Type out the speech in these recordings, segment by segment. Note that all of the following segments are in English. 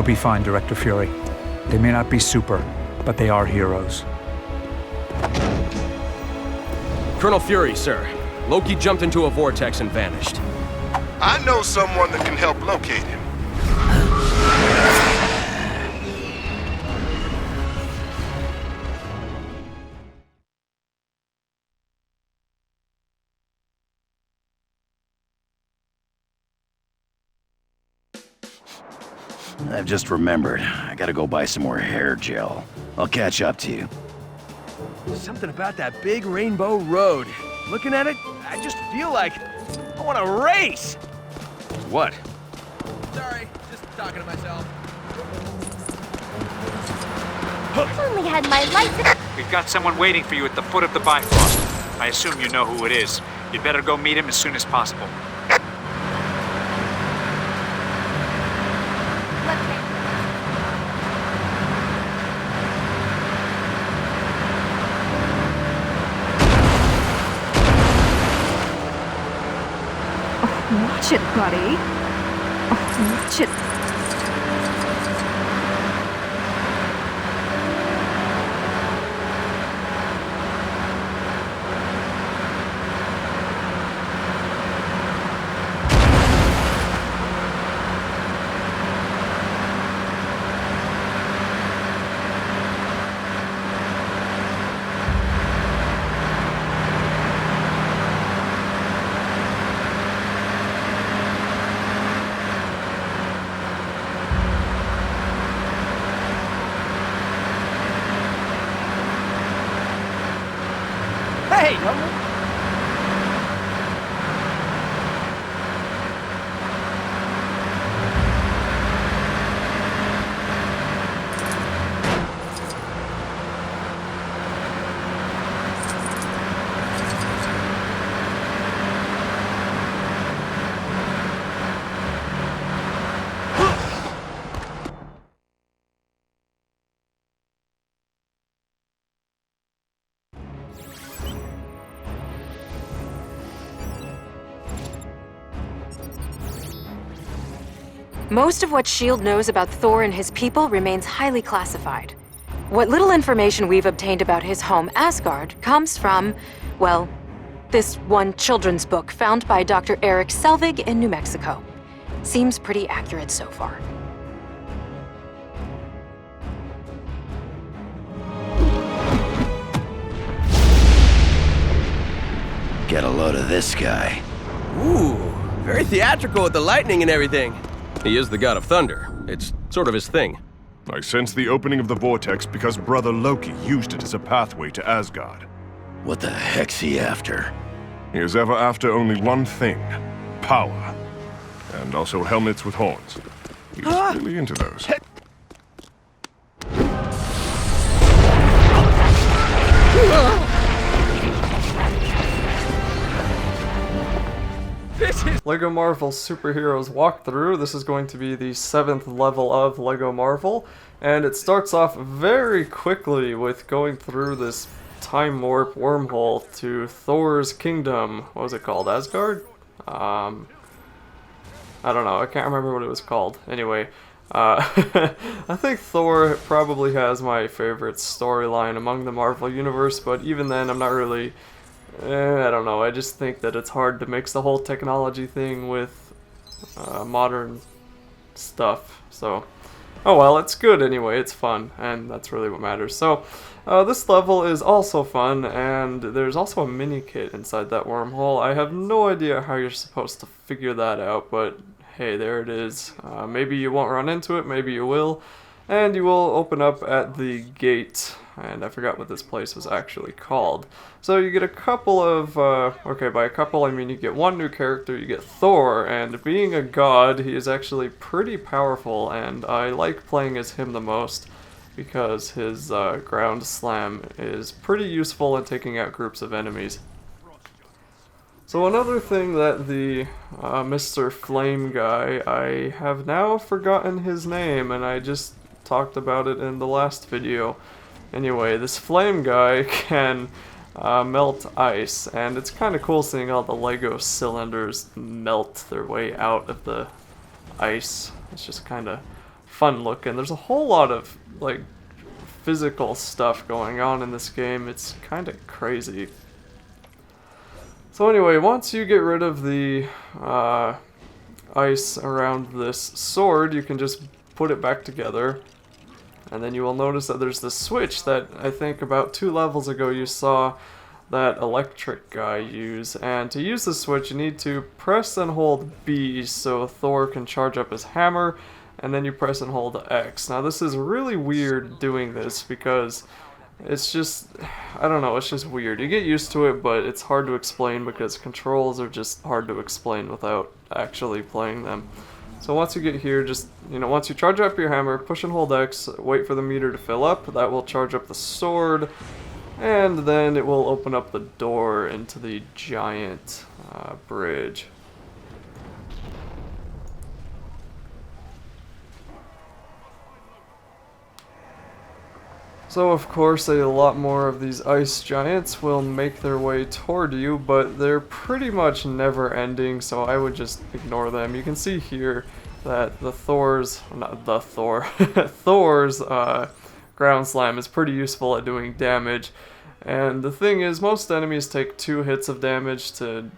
They'll be fine, Director Fury. They may not be super, but they are heroes. Colonel Fury, sir. Loki jumped into a vortex and vanished. I know someone that can help locate him. I've just remembered. I gotta go buy some more hair gel. I'll catch up to you. Something about that big rainbow road. Looking at it, I just feel like I want to race. What? Sorry, just talking to myself. I've only had my license. We've got someone waiting for you at the foot of the Bifrost. I assume you know who it is. You'd better go meet him as soon as possible. Watch it, buddy. Watch it. Hey! Most of what S.H.I.E.L.D. knows about Thor and his people remains highly classified. What little information we've obtained about his home, Asgard, comes from, well, this one children's book found by Dr. Eric Selvig in New Mexico. Seems pretty accurate so far. Get a load of this guy. Ooh, very theatrical with the lightning and everything. He is the god of thunder. It's sort of his thing. I sense the opening of the vortex because Brother Loki used it as a pathway to Asgard. What the heck's he after? He is ever after only one thing: power. And also helmets with horns. He's really into those. LEGO Marvel Superheroes Walkthrough. This is going to be the 7th level of LEGO Marvel, and it starts off very quickly with going through this time warp wormhole to Thor's kingdom. What was it called? Asgard? I don't know. I can't remember what it was called. Anyway, I think Thor probably has my favorite storyline among the Marvel Universe, but even then I'm not really... I don't know, I just think that it's hard to mix the whole technology thing with modern stuff, so... Oh well, it's good anyway, it's fun, and that's really what matters. So, this level is also fun, and there's also a mini-kit inside that wormhole. I have no idea how you're supposed to figure that out, but hey, there it is. Maybe you won't run into it, maybe you will, and you will open up at the gate. And I forgot what this place was actually called. So you get a couple of, okay, by a couple I mean you get one new character, you get Thor, and being a god, he is actually pretty powerful, and I like playing as him the most, because his ground slam is pretty useful in taking out groups of enemies. So another thing that the Mr. Flame guy, I have now forgotten his name, and I just talked about it in the last video. Anyway, this flame guy can melt ice, and it's kind of cool seeing all the Lego cylinders melt their way out of the ice. It's just kind of fun looking. There's a whole lot of like physical stuff going on in this game. It's kind of crazy. So anyway, once you get rid of the ice around this sword, you can just put it back together. And then you will notice that there's this switch that I think about 2 levels ago you saw that electric guy use. And to use the switch, you need to press and hold B so Thor can charge up his hammer, and then you press and hold X. Now this is really weird doing this because it's just, I don't know, it's just weird. You get used to it, but it's hard to explain because controls are just hard to explain without actually playing them. So once you get here, just, once you charge up your hammer, push and hold X, wait for the meter to fill up. That will charge up the sword, and then it will open up the door into the giant bridge. So of course a lot more of these ice giants will make their way toward you, but they're pretty much never ending, so I would just ignore them. You can see here that the Thor's ground slam is pretty useful at doing damage. And the thing is, most enemies take 2 hits of damage to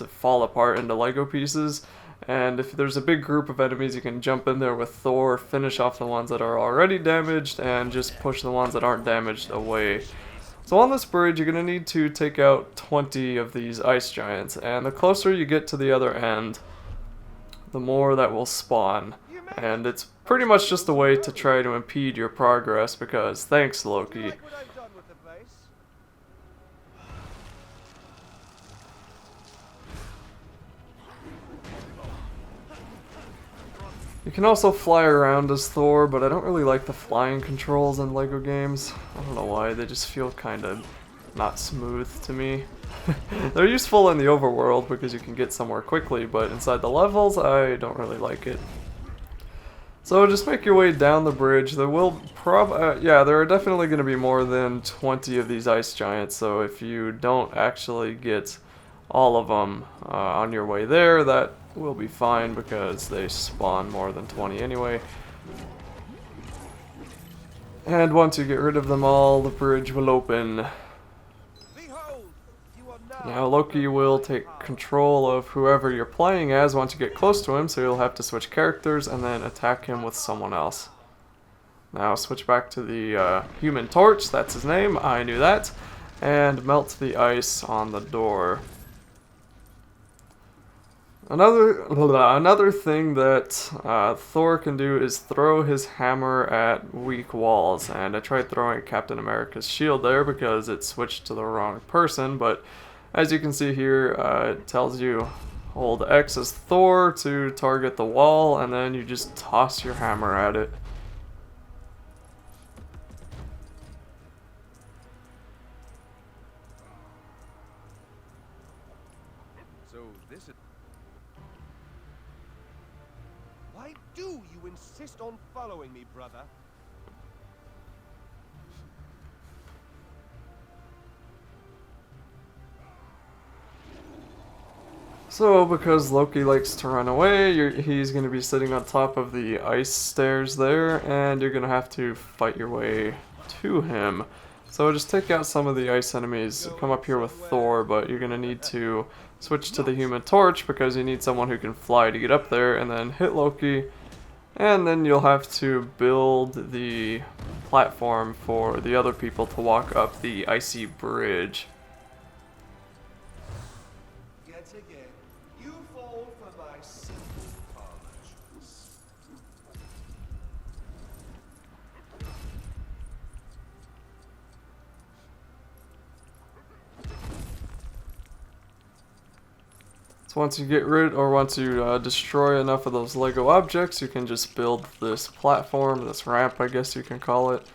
fall apart into Lego pieces. And if there's a big group of enemies, you can jump in there with Thor, finish off the ones that are already damaged, and just push the ones that aren't damaged away. So on this bridge, you're going to need to take out 20 of these ice giants, and the closer you get to the other end, the more that will spawn. And it's pretty much just a way to try to impede your progress, because thanks, Loki. You can also fly around as Thor, but I don't really like the flying controls in LEGO games. I don't know why, they just feel kind of not smooth to me. They're useful in the overworld because you can get somewhere quickly, but inside the levels, I don't really like it. So just make your way down the bridge. There will there are definitely going to be more than 20 of these ice giants, so if you don't actually get all of them on your way there, that will be fine because they spawn more than 20 anyway. And once you get rid of them all, the bridge will open. Now Loki will take control of whoever you're playing as once you get close to him, so you'll have to switch characters and then attack him with someone else. Now switch back to the Human Torch, that's his name, I knew that, and melt the ice on the door. Another thing that Thor can do is throw his hammer at weak walls, and I tried throwing Captain America's shield there because it switched to the wrong person, but as you can see here, it tells you hold X as Thor to target the wall, and then you just toss your hammer at it. Why do you insist on following me, brother? So, because Loki likes to run away, he's going to be sitting on top of the ice stairs there, and you're going to have to fight your way to him. So just take out some of the ice enemies, come up here with Thor, but you're going to need to switch to the Human Torch because you need someone who can fly to get up there, and then hit Loki, and then you'll have to build the platform for the other people to walk up the icy bridge. Yet again, you fall for my simple apologies. So once you get rid, or once you destroy enough of those Lego objects, you can just build this platform, this ramp I guess you can call it.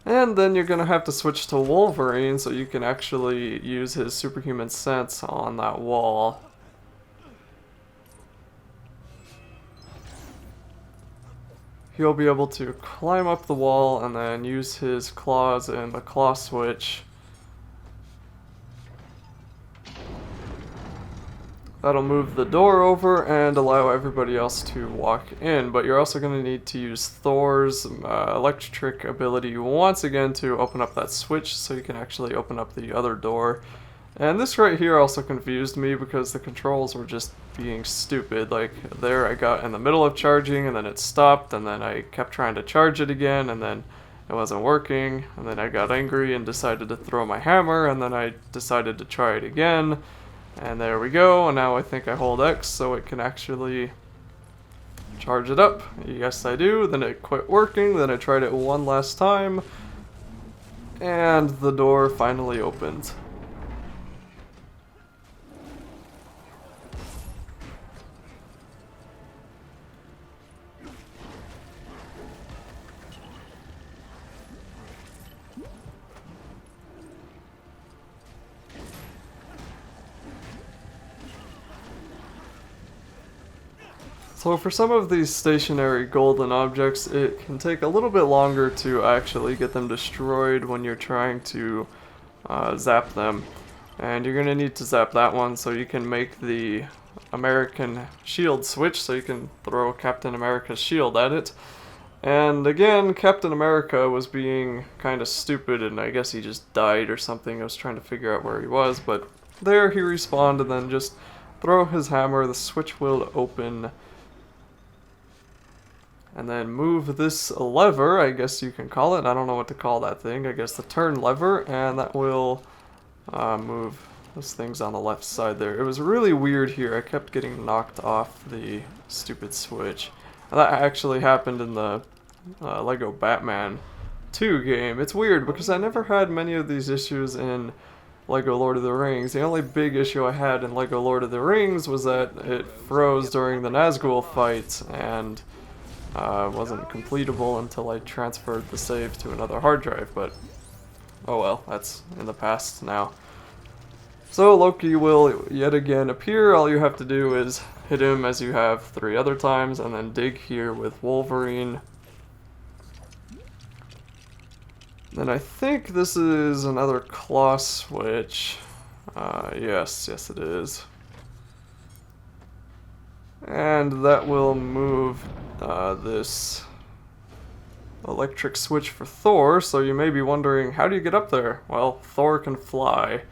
And then you're going to have to switch to Wolverine so you can actually use his superhuman sense on that wall. He'll be able to climb up the wall and then use his claws and the claw switch That'll move the door over and allow everybody else to walk in, but you're also going to need to use Thor's electric ability once again to open up that switch so you can actually open up the other door. And this right here also confused me because the controls were just being stupid. Like there I got in the middle of charging and then it stopped, and then I kept trying to charge it again and then it wasn't working, and then I got angry and decided to throw my hammer, and then I decided to try it again. And there we go, and now I think I hold X so it can actually charge it up. Yes, I do. Then it quit working, then I tried it one last time, and the door finally opened. So for some of these stationary golden objects, it can take a little bit longer to actually get them destroyed when you're trying to zap them. And you're going to need to zap that one so you can make the American shield switch, so you can throw Captain America's shield at it. And again, Captain America was being kind of stupid, and I guess he just died or something. I was trying to figure out where he was, but there he respawned, and then just throw his hammer, the switch will open. And then move this lever, I guess you can call it. I don't know what to call that thing. I guess the turn lever, and that will move those things on the left side there. It was really weird here. I kept getting knocked off the stupid switch. And that actually happened in the Lego Batman 2 game. It's weird because I never had many of these issues in Lego Lord of the Rings. The only big issue I had in Lego Lord of the Rings was that it froze during the Nazgul fight, and wasn't completable until I transferred the save to another hard drive, but oh well, that's in the past now. So Loki will yet again appear. All you have to do is hit him as you have 3 other times, and then dig here with Wolverine. Then I think this is another claw switch. Yes it is. And that will move this electric switch for Thor, so you may be wondering, how do you get up there? Well, Thor can fly.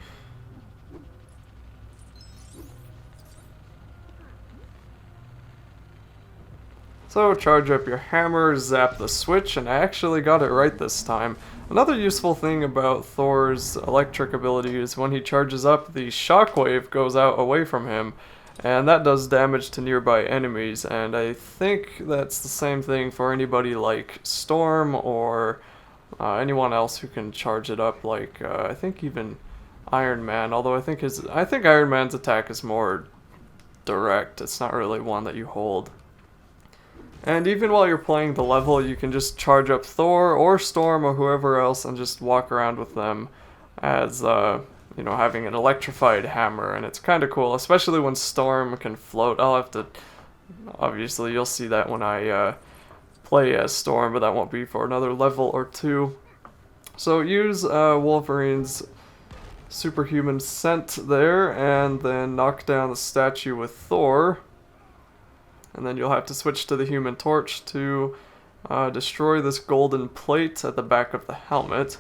So charge up your hammer, zap the switch, and I actually got it right this time. Another useful thing about Thor's electric ability is when he charges up, the shockwave goes out away from him, and that does damage to nearby enemies, and I think that's the same thing for anybody like Storm or anyone else who can charge it up, like I think even Iron Man, although I think Iron Man's attack is more direct. It's not really one that you hold. And even while you're playing the level, you can just charge up Thor or Storm or whoever else and just walk around with them as you know, having an electrified hammer, and it's kind of cool, especially when Storm can float. I'll have to, obviously you'll see that when I play as Storm, but that won't be for another level or 2. So use Wolverine's superhuman scent there, and then knock down the statue with Thor, and then you'll have to switch to the Human Torch to destroy this golden plate at the back of the helmet.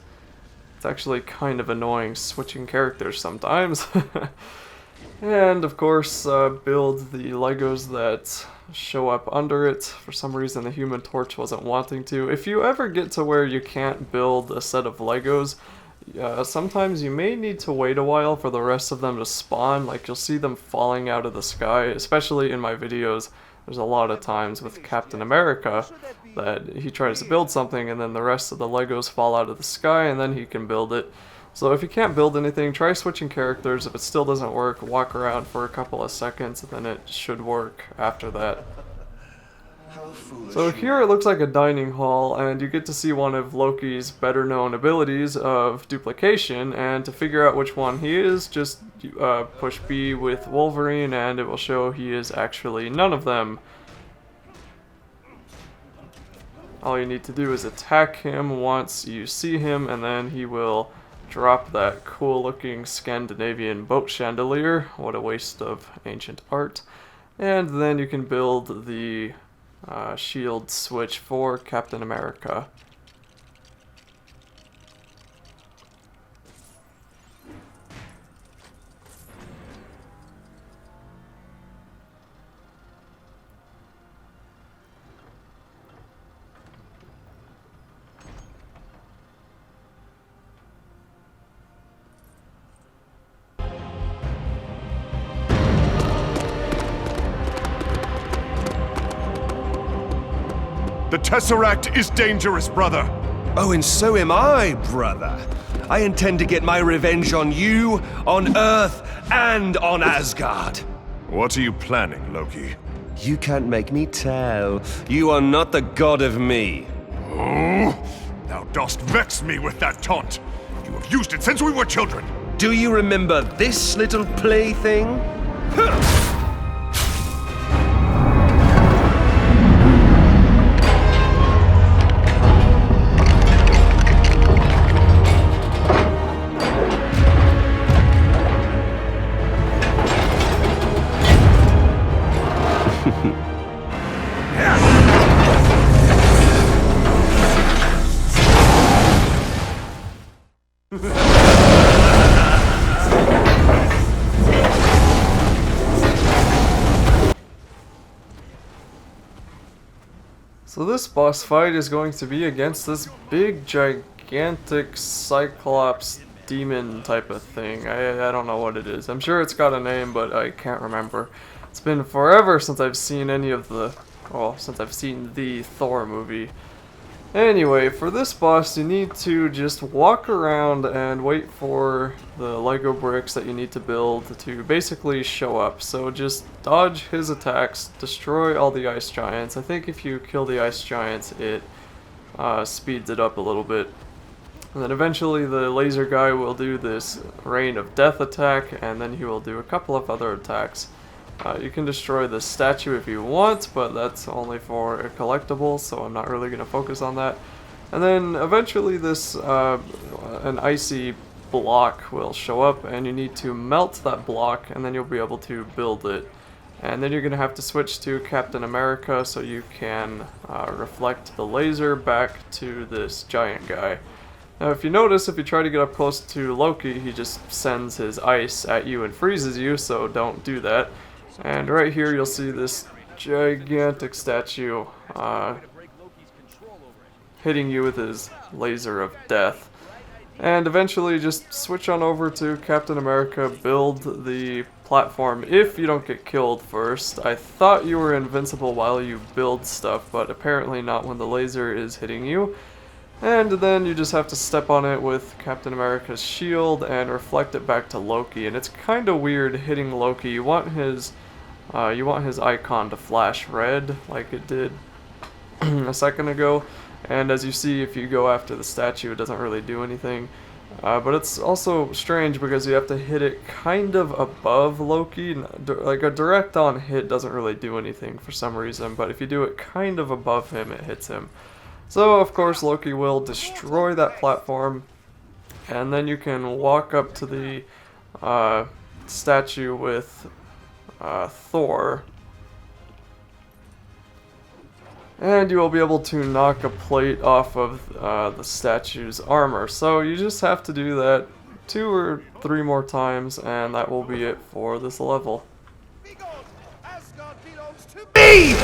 It's actually kind of annoying switching characters sometimes. And of course, build the Legos that show up under it. For some reason the Human Torch wasn't wanting to. If you ever get to where you can't build a set of Legos, sometimes you may need to wait a while for the rest of them to spawn. Like, you'll see them falling out of the sky, especially in my videos. There's a lot of times with Captain America that he tries to build something and then the rest of the Legos fall out of the sky and then he can build it. So if you can't build anything, try switching characters. If it still doesn't work, walk around for a couple of seconds and then it should work after that. So here it looks like a dining hall, and you get to see one of Loki's better known abilities of duplication, and to figure out which one he is, just push B with Wolverine and it will show he is actually none of them. All you need to do is attack him once you see him, and then he will drop that cool looking Scandinavian boat chandelier. What a waste of ancient art. And then you can build the shield switch for Captain America. The Tesseract is dangerous, brother. Oh, and so am I, brother. I intend to get my revenge on you, on Earth, and on Asgard. What are you planning, Loki? You can't make me tell. You are not the god of me. Oh, thou dost vex me with that taunt. You have used it since we were children. Do you remember this little plaything? Huh. So this boss fight is going to be against this big, gigantic Cyclops demon type of thing. I don't know what it is. I'm sure it's got a name, but I can't remember. It's been forever since I've seen any of the... well, since I've seen the Thor movie. Anyway, for this boss, you need to just walk around and wait for the Lego bricks that you need to build to basically show up. So just dodge his attacks, destroy all the ice giants. I think if you kill the ice giants, it speeds it up a little bit. And then eventually the laser guy will do this rain of death attack, and then he will do a couple of other attacks. You can destroy the statue if you want, but that's only for a collectible, so I'm not really going to focus on that. And then eventually this, an icy block will show up, and you need to melt that block, and then you'll be able to build it. And then you're going to have to switch to Captain America so you can reflect the laser back to this giant guy. Now if you notice, if you try to get up close to Loki, he just sends his ice at you and freezes you, so don't do that. And right here you'll see this gigantic statue hitting you with his laser of death. And eventually just switch on over to Captain America, build the platform if you don't get killed first. I thought you were invincible while you build stuff, but apparently not when the laser is hitting you. And then you just have to step on it with Captain America's shield and reflect it back to Loki. And it's kind of weird hitting Loki. You want his icon to flash red like it did a second ago. And as you see, if you go after the statue, it doesn't really do anything. But it's also strange because you have to hit it kind of above Loki. Like a direct on hit doesn't really do anything for some reason, but if you do it kind of above him, it hits him. So of course Loki will destroy that platform, and then you can walk up to the statue with Thor, and you will be able to knock a plate off of the statue's armor. So you just have to do that 2 or 3 more times, and that will be it for this level. Asgard belongs to me!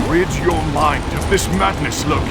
Rid your mind of this madness, Loki.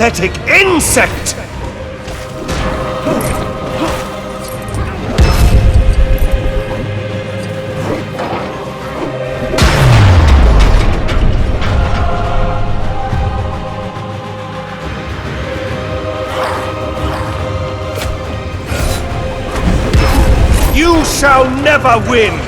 pathetic insect! You shall never win!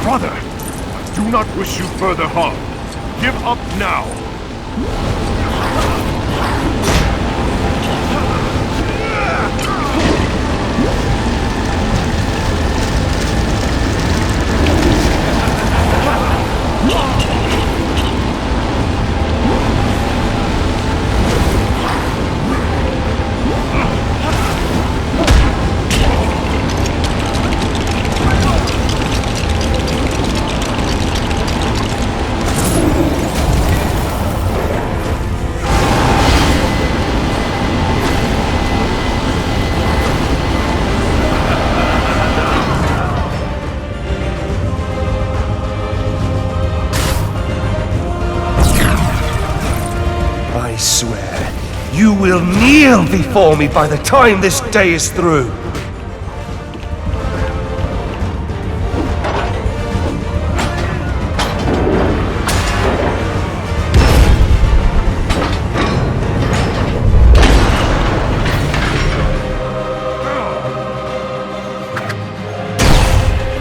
Brother, I do not wish you further harm. Give up now. I swear, you will kneel before me by the time this day is through.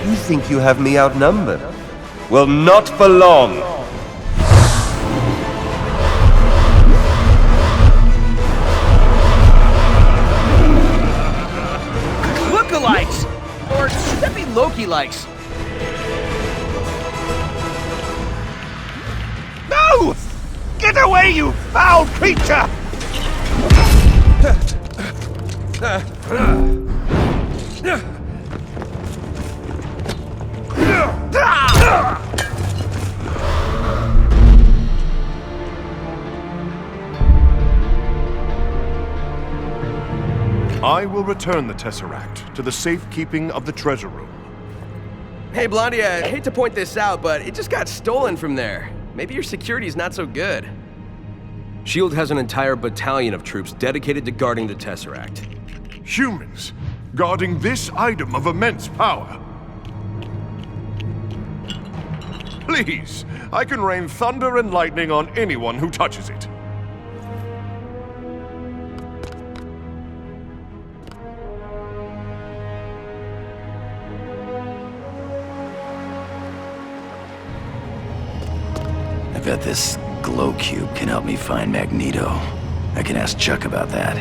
You think you have me outnumbered? Well, not for long. Lookalikes! Or should that be Loki-likes? No! Get away, you foul creature! I will return the Tesseract to the safekeeping of the treasure room. Hey, Blondie, I hate to point this out, but it just got stolen from there. Maybe your security's not so good. S.H.I.E.L.D. has an entire battalion of troops dedicated to guarding the Tesseract. Humans guarding this item of immense power. Please, I can rain thunder and lightning on anyone who touches it. I bet this glow cube can help me find Magneto. I can ask Chuck about that.